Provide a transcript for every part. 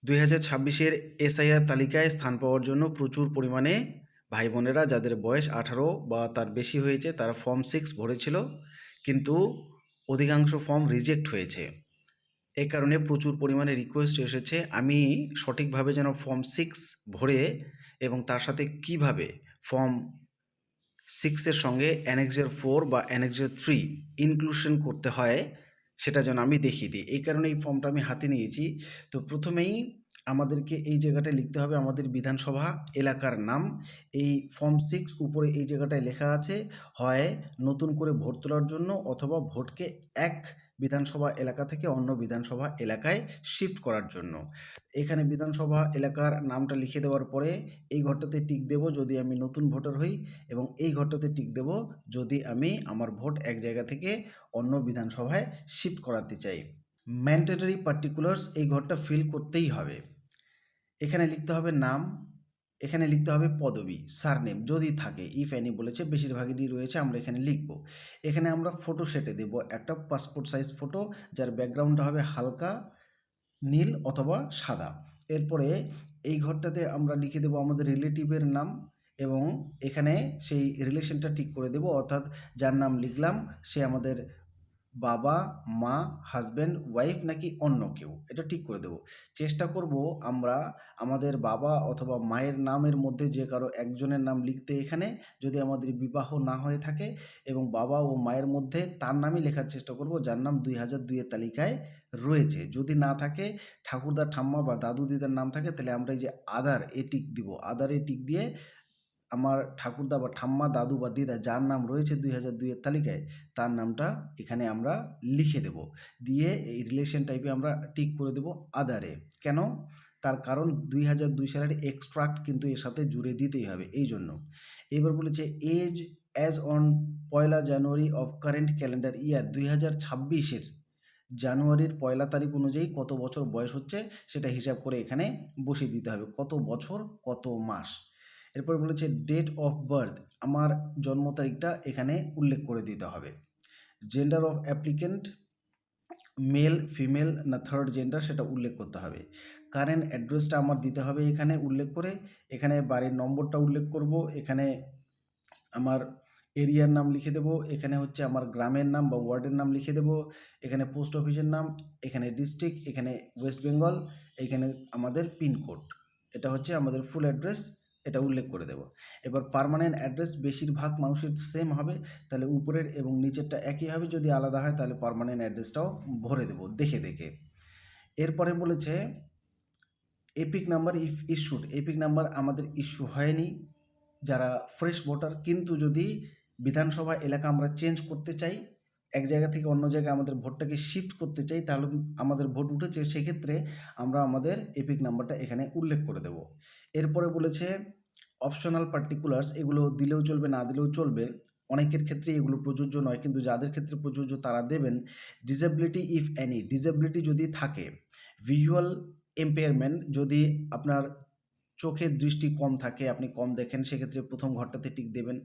2026-এর SIR তালিকায় স্থান পাওয়ার জন্য প্রচুর পরিমাণে ভাই বোনেরা যাদের বয়স 18 বা তার বেশি হয়েছে তারা ফর্ম 6 ভরেছিল, কিন্তু অধিকাংশ ফর্ম রিজেক্ট হয়েছে। এই কারণে প্রচুর পরিমাণে রিকোয়েস্ট এসেছে আমি সঠিকভাবে যেন ফর্ম 6 ভরে এবং তার সাথে কিভাবে ফর্ম 6-এর সঙ্গে অ্যানেক্সের 4 বা অ্যানেক্সের 3 ইনক্লুশন করতে হয় সেটা যেন আমি দেখিয়ে দিই। এই কারণে এই ফর্মটা আমি হাতে নিয়েছি। তো প্রথমেই আমাদেরকে এই জায়গাটায় লিখতে হবে আমাদের বিধানসভা এলাকার নাম। এই ফর্ম 6 উপরে এই জায়গাটায় লেখা আছে হয় নতুন করে ভোট তোলার জন্য অথবা ভোটকে এক বিধানসভা এলাকা থেকে অন্য বিধানসভা এলাকায় শিফট করার জন্য। এখানে বিধানসভা এলাকার নামটা লিখে দেওয়ার পরে এই ঘরটাতে টিক দেব যদি আমি নতুন ভোটার হই, এবং এই ঘরটাতে টিক দেব যদি আমি আমার ভোট এক জায়গা থেকে অন্য বিধানসভায় শিফট করাতে চাই। ম্যান্ডেটরি পার্টিকুলার্স এই ঘরটা ফিল করতেই হবে। এখানে লিখতে হবে নাম, এখানে লিখতে হবে পদবি, সারনেম যদি থাকে, ইফ এনি বলেছে, বেশিরভাগই রয়েছে, আমরা এখানে লিখব। এখানে আমরা ফটো সেটে দেব একটা পাসপোর্ট সাইজ ফটো, যার ব্যাকগ্রাউন্ডটা হবে হালকা নীল অথবা সাদা। এরপরে এই ঘরটাতে আমরা লিখে দেব আমাদের রিলেটিভের নাম এবং এখানে সেই রিলেশনটা ঠিক করে দেব, অর্থাৎ যার নাম লিখলাম সে আমাদের বাবা, মা, হাজব্যান্ড, ওয়াইফ নাকি অন্য কেউ, এটা ঠিক করে দেব। চেষ্টা করব আমরা আমাদের বাবা অথবা মায়ের নামের মধ্যে যে কারো একজনের নাম লিখতে এখানে, যদি আমাদের বিবাহ না হয়ে থাকে, এবং বাবা ও মায়ের মধ্যে তার নামই লেখার চেষ্টা করব যার নাম 2002-এর তালিকায় রয়েছে। যদি না থাকে, ঠাকুরদা, ঠাম্মা বা দাদু দিদার নাম থাকে, তাহলে আমরা এই যে আদার এ টিক দিব, আদার এ টিক দিয়ে আমার ঠাকুরদা বা ঠাম্মা, দাদু বা দিদা যার নাম রয়েছে 2002-এর তালিকায় তার নামটা এখানে আমরা লিখে দেব। দিয়ে এই রিলেশন টাইপে আমরা টিক করে দেব আদারে। কেন? তার কারণ 2002 সালের এক্সট্রাক্ট কিন্তু এর সাথে জুড়ে দিতেই হবে, এই জন্য। এবার বলেছে age as on 1 January of current calendar year, 2026-এর জানুয়ারির 1 তারিখ অনুযায়ী কত বছর বয়স হচ্ছে সেটা হিসাব করে এখানে বসিয়ে দিতে হবে, কত বছর কত মাস। এরপর বলেছে ডেট অফ বার্থ, আমার জন্ম তারিখটা এখানে উল্লেখ করে দিতে হবে। Gender of applicant, male, female না থার্ড জেন্ডার, সেটা উল্লেখ করতে হবে। কারেন্ট অ্যাড্রেসটা আমার দিতে হবে এখানে উল্লেখ করে, এখানে বাড়ির নম্বরটা উল্লেখ করব, এখানে আমার এরিয়ার নাম লিখে দেব, এখানে হচ্ছে আমার গ্রামের নাম বা ওয়ার্ডের নাম লিখে দেব, এখানে পোস্ট অফিসের নাম, এখানে ডিস্ট্রিক্ট, এখানে ওয়েস্ট বেঙ্গল, এখানে আমাদের পিনকোড, এটা হচ্ছে আমাদের ফুল অ্যাড্রেস, এটা উল্লেখ করে দেব। এবার পার্মানেন্ট অ্যাড্রেস বেশিরভাগ মানুষের সেম হবে, তাহলে উপরের এবং নিচেরটা একই হবে, যদি আলাদা হয় তাহলে পার্মানেন্ট অ্যাড্রেসটাও ভরে দেব দেখে দেখে। এরপরে বলেছে epic number if issued, epic number আমাদের ইস্যু হয়নি যারা ফ্রেশ ভোটার, কিন্তু যদি বিধানসভা এলাকা আমরা চেঞ্জ করতে চাই, এক জায়গা থেকে অন্য জায়গায় আমাদের ভোটটাকে শিফট করতে চাই, তাহলে আমাদের ভোট উঠেছে, সেক্ষেত্রে আমরা আমাদের এপিক নাম্বারটা এখানে উল্লেখ করে দেব। এরপরে বলেছে অপশনাল পার্টিকুলার্স, এগুলো দিলেও চলবে না দিলেও চলবে, অনেকের ক্ষেত্রে এগুলো প্রযোজ্য নয়, কিন্তু যাদের ক্ষেত্রে প্রযোজ্য তারা দেবেন। ডিসেবিলিটি ইফ এনি, ডিসেবিলিটি যদি থাকে, ভিজুয়াল এম্পেয়ারমেন্ট, যদি আপনার চোখের দৃষ্টি কম থাকে, আপনি কম দেখেন, সেক্ষেত্রে প্রথম ঘরটাতে টিক দেবেন।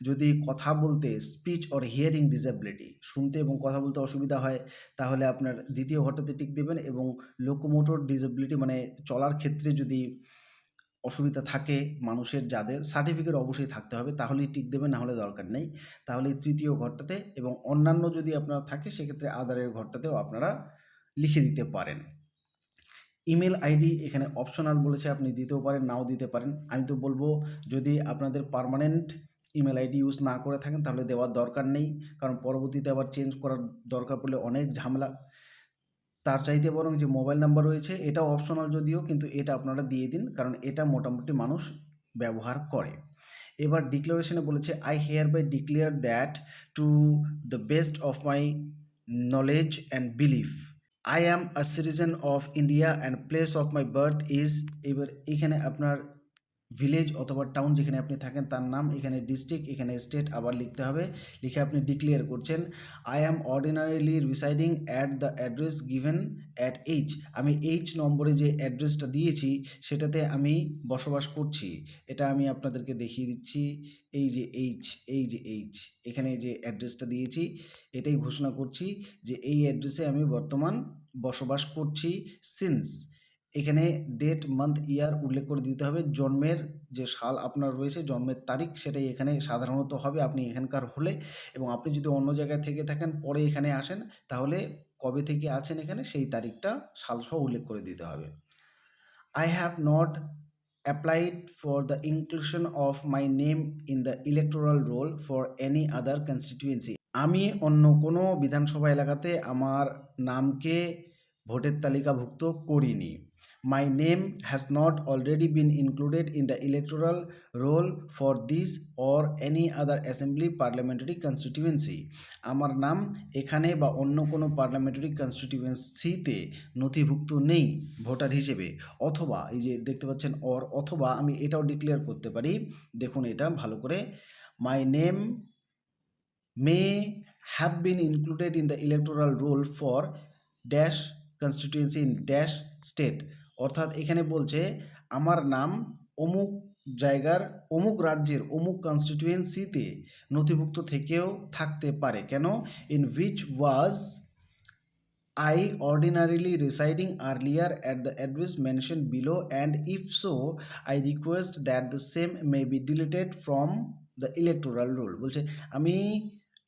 যদি কথা বলতে, স্পিচ অর হিয়ারিং ডিসেবিলিটি, শুনতে এবং কথা বলতে অসুবিধা হয়, তাহলে আপনার দ্বিতীয় ঘরটাতে টিক দেবেন। এবং লোকোমোটর ডিসেবিলিটি মানে চলার ক্ষেত্রে যদি অসুবিধা থাকে মানুষের, যাদের সার্টিফিকেট অবশ্যই থাকতে হবে, তাহলেই টিক দেবেন, না হলে দরকার নেই। তাহলে তৃতীয় ঘরটাতে, এবং অন্যান্য যদি আপনার থাকে সেক্ষেত্রে আদারের ঘরটাতেও আপনারা লিখে দিতে পারেন। ইমেল আইডি এখানে অপশনাল বলেছে, আপনি দিতেও পারেন নাও দিতে পারেন। আমি তো বলবো যদি আপনাদের পার্মানেন্ট ইমেল আইডি ইউজ না করে থাকেন তাহলে দেওয়ার দরকার নেই, কারণ পরবর্তীতে আবার চেঞ্জ করার দরকার পড়লে অনেক ঝামেলা। তার চাইতে বরং যে মোবাইল নাম্বার রয়েছে এটাও অপশনাল যদিও, কিন্তু এটা আপনারা দিয়ে দিন, কারণ এটা মোটামুটি মানুষ ব্যবহার করে। এবার ডিক্লারেশনে বলেছে I hereby declare that to the best of my knowledge and belief I am a citizen of India and place of my birth is, এবার এখানে আপনার ভিলেজ অথবা টাউন যেখানে আপনি থাকেন তার নাম, এখানে ডিস্ট্রিক্ট, এখানে স্টেট আবার লিখতে হবে, লিখে আপনি ডিক্লেয়ার করছেন I am ordinarily residing at the address given at H, আমি এইচ নম্বরে যে অ্যাড্রেসটা দিয়েছি সেটাতে আমি বসবাস করছি। এটা আমি আপনাদেরকে দেখিয়ে দিচ্ছি, এই যে এইচ, এই যে এইচ, এখানে যে অ্যাড্রেসটা দিয়েছি এটাই ঘোষণা করছি যে এই অ্যাড্রেসে আমি বর্তমান বসবাস করছি সিন্স, এখানে ডেট, মান্থ, ইয়ার উল্লেখ করে দিতে হবে। জন্মের যে সাল আপনার রয়েছে, জন্মের তারিখ, সেটাই এখানে সাধারণত হবে আপনি এখানকার হলে। এবং আপনি যদি অন্য জায়গায় থেকে থাকেন, পরে এখানে আসেন, তাহলে কবে থেকে আছেন এখানে সেই তারিখটা সালসহ উল্লেখ করে দিতে হবে। I have not applied for the inclusion of my name in the electoral roll for any other constituency. আমি অন্য কোনো বিধানসভা এলাকাতে আমার নামকে ভোটের তালিকাভুক্ত করিনি। My name has not already been included in the electoral roll for this or any other assembly parliamentary constituency. আমার নাম এখানে বা অন্য কোনো পার্লামেন্টারি কনস্টিটিউয়েন্সিতে নথিভুক্ত নেই ভোটার হিসেবে। অথবা এই যে দেখতে পাচ্ছেন অথবা আমি এটাও ডিক্লেয়ার করতে পারি, দেখুন এটা ভালো করে, my name may have been included in the electoral role for dash constituency in dash state. অর্থাৎ এখানে বলছে আমার নাম অমুক জায়গার অমুক রাজ্যের অমুক কনস্টিটিউয়েন্সিতে নথিভুক্ত থেকেও থাকতে পারে। কেন? In which was I ordinarily residing earlier at the address mentioned below, and if so, I request that the same may be deleted from the electoral roll. বলছে আমি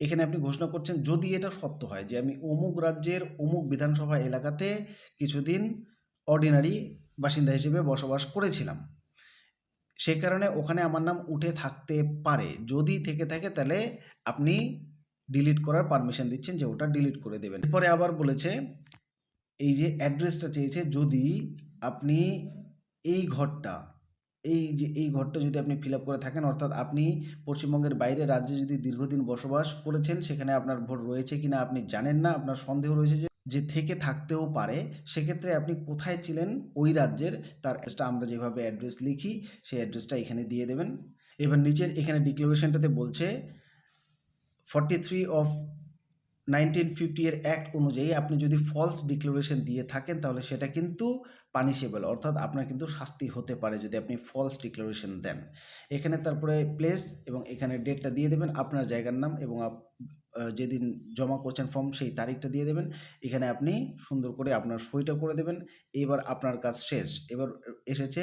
এখানে আপনি ঘোষণা করছেন যদি এটা সত্য হয় যে আমি অমুক রাজ্যের অমুক বিধানসভা এলাকাতে কিছুদিন অর্ডিনারি বাসিন্দা হিসেবে বসবাস করেছিলাম, সে কারণে ওখানে আমার নাম উঠে থাকতে পারে। যদি থেকে থাকে তাহলে আপনি ডিলিট করার পারমিশন দিচ্ছেন যে ওটা ডিলিট করে দেবেন। এরপরে আবার বলেছে এই যে অ্যাড্রেসটা চেয়েছে, যদি আপনি এই ঘরটা যদি আপনি ফিল আপ করে থাকেন, অর্থাৎ আপনি পশ্চিমবঙ্গের বাইরে রাজ্যে যদি দীর্ঘদিন বসবাস করেছেন, সেখানে আপনার ভোট রয়েছে কিনা আপনি জানেন না, আপনার সন্দেহ রয়েছে যে থেকে থাকতেও পারে, সেক্ষেত্রে আপনি কোথায় ছিলেন ওই রাজ্যের তার অ্যাড্রেসটা আমরা যেভাবে অ্যাড্রেস লিখি সেই অ্যাড্রেসটা এখানে দিয়ে দেবেন। এবার নিচের এখানে ডিক্লারেশনটাতে বলছে 43 অফ 1950 এর অ্যাক্ট অনুযায়ী আপনি যদি ফলস ডিক্লারেশন দিয়ে থাকেন তাহলে সেটা কিন্তু পানিশেবল, অর্থাৎ আপনার কিন্তু শাস্তি হতে পারে যদি আপনি ফলস ডিক্লারেশন দেন। এখানে তারপরে প্লেস এবং এখানে ডেটটা দিয়ে দেবেন, আপনার জায়গার নাম এবং যেদিন জমা করছেন ফর্ম সেই তারিখটা দিয়ে দেবেন। এখানে আপনি সুন্দর করে আপনার সইটা করে দেবেন। এবার আপনার কাজ শেষ। এবার এসেছে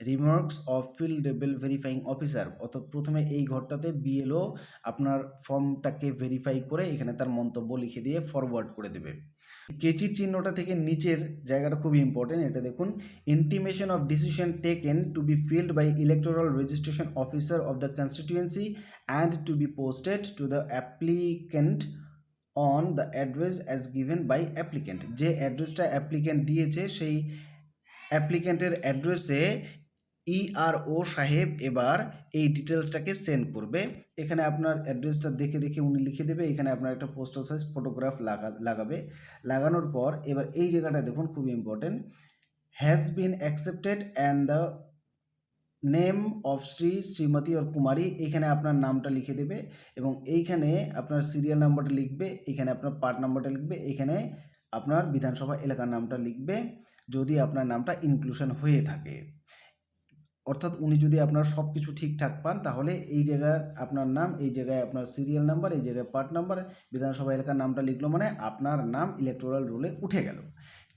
remarks of field level verifying officer, অর্থাৎ প্রথমে এই ঘরটাতে বিএলও আপনার ফর্মটাকে ভেরিফাই করে এখানে তার মন্তব্য লিখে দিয়ে ফরওয়ার্ড করে দেবে। কেচির চিহ্নটা থেকে নিচের জায়গাটা খুবই ইম্পর্টেন্ট, এটা দেখুন, intimation of decision taken to be filed by electoral registration officer of the constituency and to be posted to the applicant on the address as given by applicant. যে অ্যাড্রেসটা অ্যাপ্লিকেন্ট দিয়েছে সেই অ্যাপ্লিকেন্টের অ্যাড্রেসে ইআরও সাহেব এবার এই ডিটেলসটাকে সেন্ড করবে। এখানে আপনার অ্যাড্রেসটা দেখে দেখে উনি লিখে দেবে, এখানে আপনার একটা পোস্টাল সাইজ ফটোগ্রাফ লাগাবে। লাগানোর পর এবার এই জায়গাটা দেখুন খুবই important, has been accepted and the name of Shrimati আর কুমারী, এখানে আপনার নামটা লিখে দেবে এবং এইখানে আপনার সিরিয়াল নাম্বারটা লিখবে, এখানে আপনার পার্ট নাম্বারটা লিখবে, এখানে আপনার বিধানসভা এলাকার নামটা লিখবে যদি আপনার নামটা ইনক্লুশন হয়ে থাকে। অর্থাৎ উনি যদি আপনার সব কিছু ঠিকঠাক পান তাহলে এই জায়গায় আপনার নাম, এই জায়গায় আপনার সিরিয়াল নাম্বার, এই জায়গায় পার্ট নাম্বার, বিধানসভা এলাকার নামটা লিখলো মানে আপনার নাম ইলেকটোরাল রোলে উঠে গেল।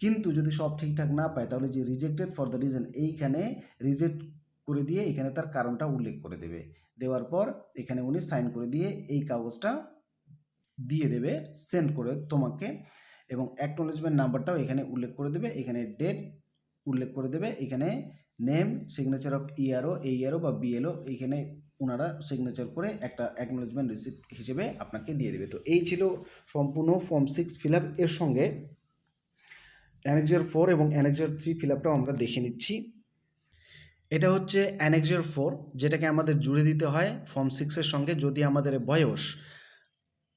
কিন্তু যদি সব ঠিকঠাক না পায় তাহলে যে রিজেক্টেড ফর দ্য রিজন, এইখানে রিজেক্ট করে দিয়ে এখানে তার কারণটা উল্লেখ করে দেবে। দেওয়ার পর এখানে উনি সাইন করে দিয়ে এই কাগজটা দিয়ে দেবে সেন্ড করে তোমাকে, এবং অ্যাকনোলেজমেন্ট নাম্বারটাও এখানে উল্লেখ করে দেবে, এখানে ডেট উল্লেখ করে দেবে, এখানে নেম, সিগনেচার অফ ইআরও, এইআরও বা বিএলও, এইখানে ওনারা সিগনেচার করে একটা অ্যাকনোলেজমেন্ট রিসিপ্ট হিসেবে আপনাকে দিয়ে দেবে। তো এই ছিল সম্পূর্ণ ফর্ম 6 ফিল আপ। এর সঙ্গে অ্যানেক্সার 4 এবং অ্যানেক্সার 3 ফিল আপটাও আমরা দেখে নিচ্ছি। এটা হচ্ছে অ্যানেক্সার 4, যেটাকে আমাদের জুড়ে দিতে হয় ফর্ম 6-এর সঙ্গে যদি আমাদের বয়স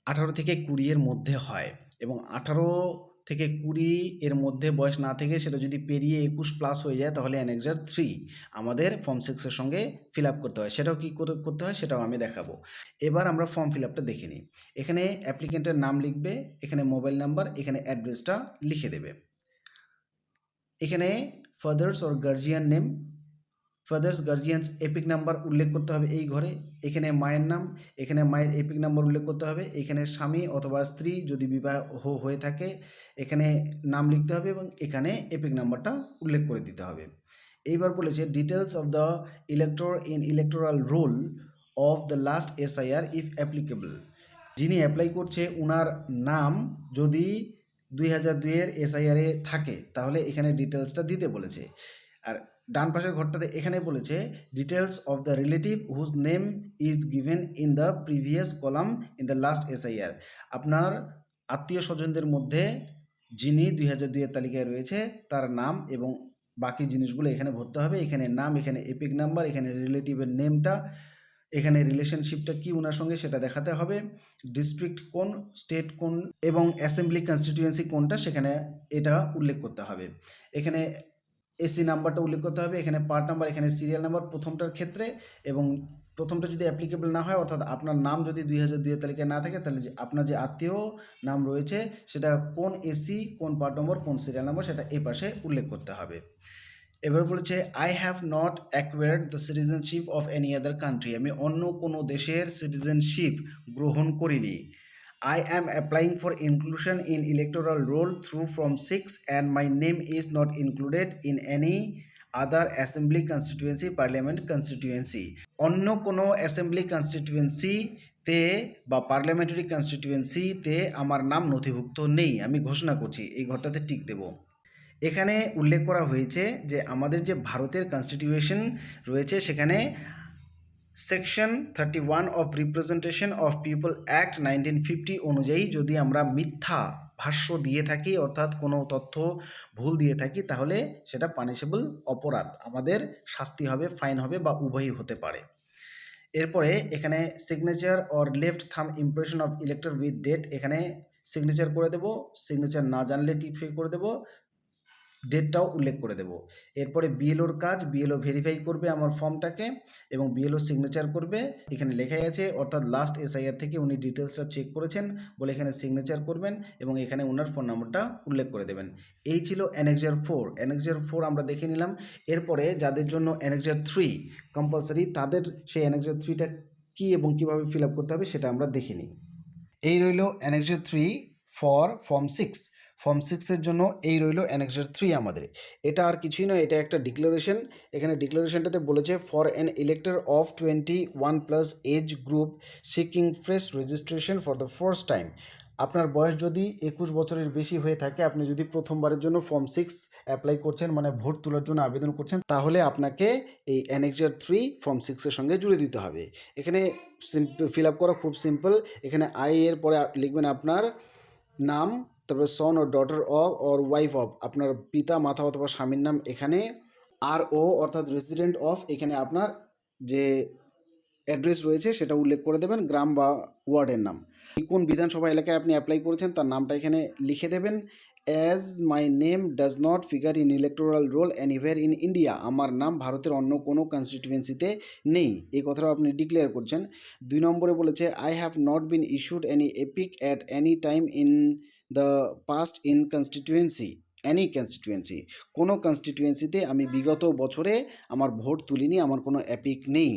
18 থেকে 20 এর মধ্যে হয়, এবং 18 থেকে 20 এর মধ্যে বয়স না থেকে সেটা যদি পেরিয়ে 21 প্লাস হয়ে যায় তাহলে অ্যানেক্সার 3 আমাদের ফর্ম 6-এর সঙ্গে ফিল আপ করতে হয়। সেটাও কী করে করতে হয় সেটাও আমি দেখাবো। এবার আমরা ফর্ম ফিল আপটা দেখে নিই। এখানে অ্যাপ্লিকেন্টের নাম লিখবে, এখানে মোবাইল নাম্বার, এখানে অ্যাড্রেসটা লিখে দেবে, এখানে father's or guardian name, father's guardians epic number উল্লেখ করতে হবে এই ঘরে। এখানে মায়ের নাম, এখানে মায়ের এপিক নাম্বার উল্লেখ করতে হবে। এখানে স্বামী অথবা স্ত্রী যদি বিবাহ হয়ে থাকে এখানে নাম লিখতে হবে এবং এখানে এপিক নাম্বারটা উল্লেখ করে দিতে হবে। এইবার বলেছে details of the elector in electoral role of the last SIR if applicable. যিনি অ্যাপ্লাই করছে ওনার নাম যদি 2002-এর এসআইআরে থাকে তাহলে এখানে ডিটেলসটা দিতে বলেছে। আর ডান পাশের ঘরটাতে এখানে বলেছে details of the relative whose name is given in the previous column in the last SIR. আপনার আত্মীয় স্বজনদের মধ্যে যিনি 2002-এর তালিকায় রয়েছে তার নাম এবং বাকি জিনিসগুলো এখানে ভরতে হবে। এখানে নাম, এখানে এপিক নাম্বার, এখানে রিলেটিভের নেমটা, এখানে রিলেশনশিপটা কি ওনার সঙ্গে সেটা দেখাতে হবে, ডিস্ট্রিক্ট কোন, স্টেট কোন এবং অ্যাসেম্বলি কনস্টিটিউয়েন্সি কোনটা সেখানে এটা উল্লেখ করতে হবে। এখানে এসি নাম্বারটা উল্লেখ করতে হবে, এখানে পার্ট নাম্বার, এখানে সিরিয়াল নাম্বার প্রথমটার ক্ষেত্রে, এবং প্রথমটা যদি অ্যাপ্লিকেবল না হয় অর্থাৎ আপনার নাম যদি 2002-এর তালিকায় না থাকে তাহলে যে আপনার যে আত্মীয় নাম রয়েছে সেটা কোন এসি, কোন পার্ট নম্বর, কোন সিরিয়াল নাম্বার সেটা এই পাশে উল্লেখ করতে হবে। এবার বলেছে I have not acquired the citizenship of any other country. আমি অন্য কোনো দেশের সিটিজেনশিপ গ্রহণ করিনি। I am applying for inclusion in electoral roll through Form 6 and my name is not included in any other assembly constituency, parliament constituency. অন্য কোনো assembly কনস্টিটিউয়েন্সিতে বা parliamentary কনস্টিটিউয়েন্সিতে আমার নাম নথিভুক্ত নেই। আমি ঘোষণা করছি, এই ঘরটাতে টিক দেব। এখানে উল্লেখ করা হয়েছে যে আমাদের যে ভারতের কনস্টিটিউশন রয়েছে সেখানে section 31 of representation of people act 1950 অনুযায়ী যদি আমরা মিথ্যা ভাষ্য দিয়ে থাকি অর্থাৎ কোনো তথ্য ভুল দিয়ে থাকি তাহলে সেটা পানিশেবল অপরাধ, আমাদের শাস্তি হবে, ফাইন হবে বা উভয়ই হতে পারে। এরপরে এখানে signature or left thumb impression of elector with date, এখানে সিগনেচার করে দেব, সিগনেচার না জানলে টিপসই করে দেব, ডেটটাও উল্লেখ করে দেব। এরপরে বিএলওর কাজ, বিএলও ভেরিফাই করবে আমার ফর্মটাকে এবং বিএলও সিগনেচার করবে। এখানে লেখাই আছে অর্থাৎ লাস্ট এসআইআর থেকে উনি ডিটেলসটা চেক করেছেন বলে এখানে সিগনেচার করবেন এবং এখানে ওনার ফোন নাম্বারটা উল্লেখ করে দেবেন। এই ছিল অ্যানেক্সার 4। অ্যানেক্সার 4 আমরা দেখে নিলাম। এরপরে যাদের জন্য অ্যানেক্সার 3 কম্পালসারি তাদের সেই অ্যানেক্সার 3টা কী এবং কীভাবে ফিল আপ করতে হবে সেটা আমরা দেখে নিই। এই রইল অ্যানেক্সার 3 ফর ফর্ম 6। ফর্ম 6-এর জন্য এই রইল অ্যানেক্সার 3 আমাদের। এটা আর কিছুই নয়, এটা একটা ডিক্লারেশন। এখানে ডিক্লারেশনটাতে বলেছে for an elector of 21+ age group seeking fresh registration for the first time. আপনার বয়স যদি 21 বছরের বেশি হয়ে থাকে, আপনি যদি প্রথমবারের জন্য ফর্ম 6 অ্যাপ্লাই করছেন মানে ভোট তোলার জন্য আবেদন করছেন, তাহলে আপনাকে এই অ্যানেক্সার 3 ফর্ম 6-এর সঙ্গে জুড়ে দিতে হবে। এখানে ফিল আপ করা খুব সিম্পল। এখানে আই এর পরে লিখবেন আপনার নাম, তারপরে সন ও daughter of or wife of, আপনার পিতা, মাতা অথবা স্বামীর নাম। এখানে আর ও অর্থাৎ রেসিডেন্ট অফ, এখানে আপনার যে অ্যাড্রেস রয়েছে সেটা উল্লেখ করে দেবেন, গ্রাম বা ওয়ার্ডের নাম। কোন বিধানসভা এলাকায় আপনি অ্যাপ্লাই করেছেন তার নামটা এখানে লিখে দেবেন। As my name does not figure in electoral role anywhere in India, আমার নাম ভারতের অন্য কোনো কনস্টিটিউয়েন্সিতে নেই, এই কথাটাও আপনি ডিক্লেয়ার করছেন। 2 নম্বরে বলেছে I have not been issued any EPIC at any time in the past in constituency, any constituency, কোনো কনস্টিটিউয়েন্সিতে আমি বিগত বছরে আমার ভোট তুলিনি, আমার কোনো অ্যাপিক নেই।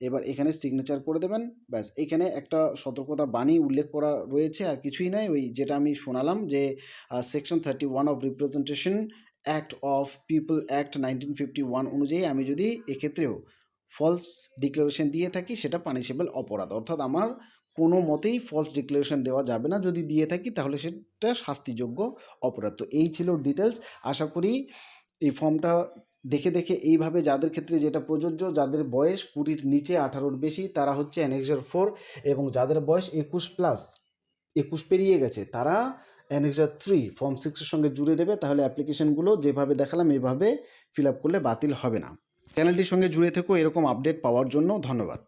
এবার এখানে সিগনেচার করে দেবেন, ব্যাস। এখানে একটা সতর্কতা বাণী উল্লেখ করা রয়েছে, আর কিছুই নয়, ওই যেটা আমি শোনালাম যে section 31 of representation act of people act 1951 অনুযায়ী আমি যদি এক্ষেত্রেও ফলস ডিক্লারেশন দিয়ে থাকি সেটা পানিশেবল অপরাধ, অর্থাৎ আমার কোনো মতেই ফলস ডিক্লারেশন দেওয়া যাবে না, যদি দিয়ে থাকি তাহলে সেটা শাস্তিযোগ্য অপরাধ। তো এই ছিল ডিটেলস। আশা করি এই ফর্মটা দেখে এইভাবে যাদের ক্ষেত্রে যেটা প্রযোজ্য, যাদের বয়স 20-র নিচে 18-র বেশি তারা হচ্ছে অ্যানেক্সার 4, এবং যাদের বয়স 21 পেরিয়ে গেছে তারা অ্যানেক্সার 3 ফর্ম 6-এর সঙ্গে জুড়ে দেবে। তাহলে অ্যাপ্লিকেশনগুলো যেভাবে দেখালাম এইভাবে ফিল আপ করলে বাতিল হবে না। চ্যানেলটির সঙ্গে জুড়ে থেকো এরকম আপডেট পাওয়ার জন্য। ধন্যবাদ।